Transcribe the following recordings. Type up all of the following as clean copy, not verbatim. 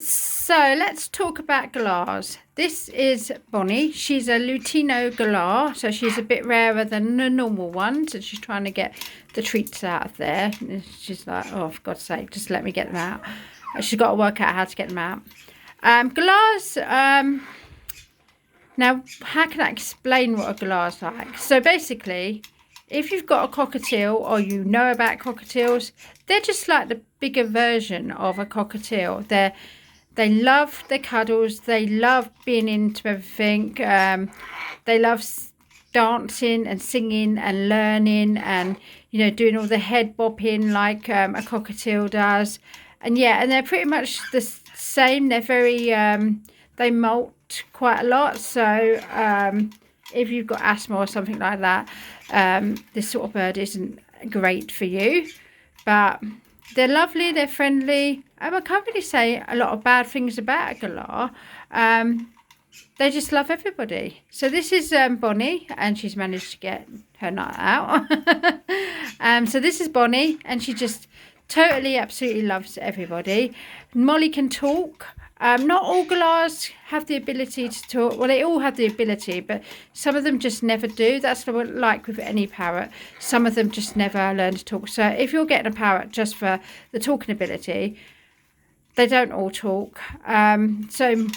So let's talk about galahs. This is Bonnie. She's a Lutino galah, so she's a bit rarer than the normal ones, and she's trying to get the treats out of there. And she's like, oh, for God's sake, just let me get them out. She's got to work out how to get them out. Galahs, now, how can I explain what a galah is like? So basically, if you've got a cockatiel or you know about cockatiels, they're just like the bigger version of a cockatiel. They love the cuddles. They love being into everything. They love dancing and singing and learning and, you know, doing all the head bopping like a cockatiel does. And yeah, and they're pretty much the same. They're very, they molt quite a lot. So if you've got asthma or something like that, this sort of bird isn't great for you. But they're lovely, they're friendly. I can't really say a lot of bad things about a galah. They just love everybody. So this is Bonnie, and she's managed to get her nut out. So this is Bonnie, and she just totally, absolutely loves everybody. Molly can talk. Not all galahs have the ability to talk. Well, they all have the ability, but some of them just never do. That's what like with any parrot. Some of them just never learn to talk. So if you're getting a parrot just for the talking ability, they don't all talk. So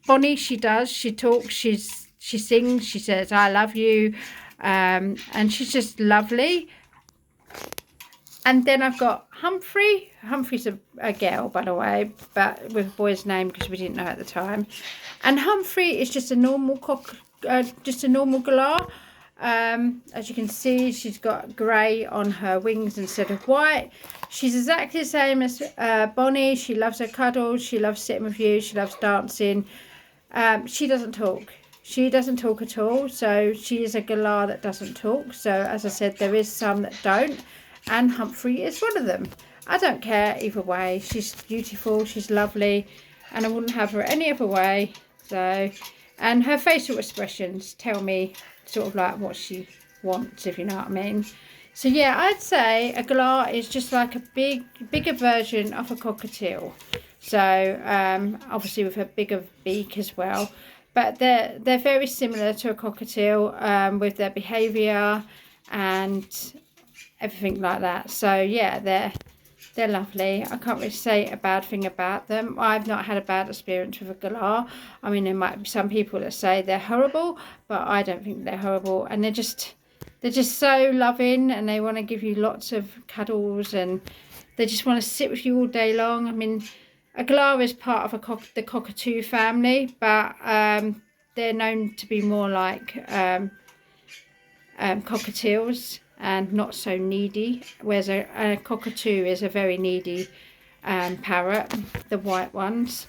Bonnie, she does. She talks. She sings. She says, "I love you," and she's just lovely. And then I've got Humphrey. Humphrey's a girl, by the way, but with a boy's name because we didn't know at the time. And Humphrey is just a normal galah. As you can see, she's got grey on her wings instead of white. She's exactly the same as Bonnie. She loves her cuddles. She loves sitting with you. She loves dancing. She doesn't talk. She doesn't talk at all. So she is a galah that doesn't talk. So as I said, there is some that don't. And Humphrey is one of them. I don't care either way. She's beautiful, she's lovely, and I wouldn't have her any other way. So, and her facial expressions tell me sort of like what she wants, if you know what I mean. So yeah, I'd say a galah is just like a bigger version of a cockatiel. So obviously with a bigger beak as well. But they're very similar to a cockatiel with their behaviour and everything like that. So yeah, they're lovely. I can't really say a bad thing about them. I've not had a bad experience with a galah. I mean, there might be some people that say they're horrible, but I don't think they're horrible. And they're just so loving, and they want to give you lots of cuddles, and they just want to sit with you all day long. I mean, a galah is part of the cockatoo family, but they're known to be more like cockatiels and not so needy, whereas a cockatoo is a very needy parrot, the white ones.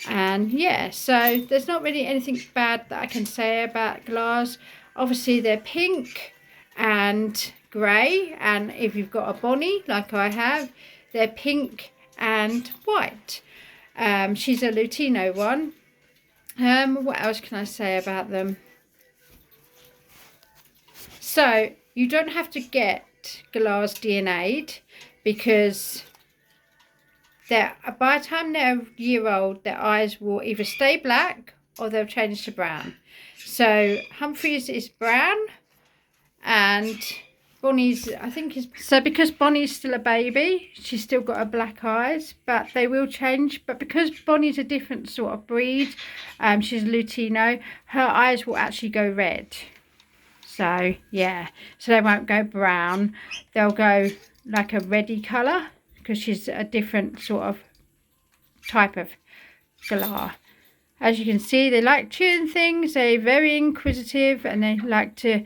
And yeah, so there's not really anything bad that I can say about galahs. Obviously they're pink and grey, and if you've got a Bonnie like I have, they're pink and white. She's a Lutino one. What else can I say about them? So you don't have to get galahs DNA'd, because by the time they're a year old, their eyes will either stay black or they'll change to brown. So Humphrey's is brown, and Bonnie's, I think, is... So because Bonnie's still a baby, she's still got her black eyes, but they will change. But because Bonnie's a different sort of breed, she's Lutino, her eyes will actually go red. So yeah, so they won't go brown, they'll go like a reddy colour, because she's a different sort of type of galah. As you can see, they like chewing things, they're very inquisitive, and they like to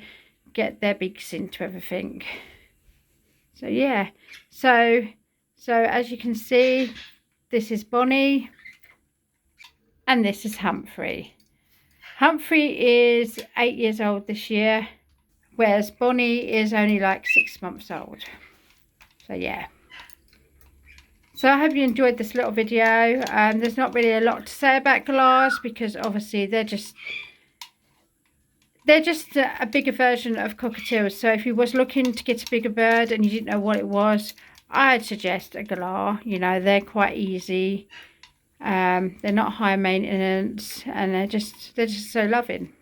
get their beaks into everything. So yeah, so as you can see, this is Bonnie and this is Humphrey. Humphrey is 8 years old this year, whereas Bonnie is only like 6 months old. So yeah. So I hope you enjoyed this little video. There's not really a lot to say about galahs, because obviously they're just a bigger version of cockatiels. So if you was looking to get a bigger bird and you didn't know what it was, I'd suggest a galah. You know, they're quite easy. They're not high maintenance, and they're just so loving.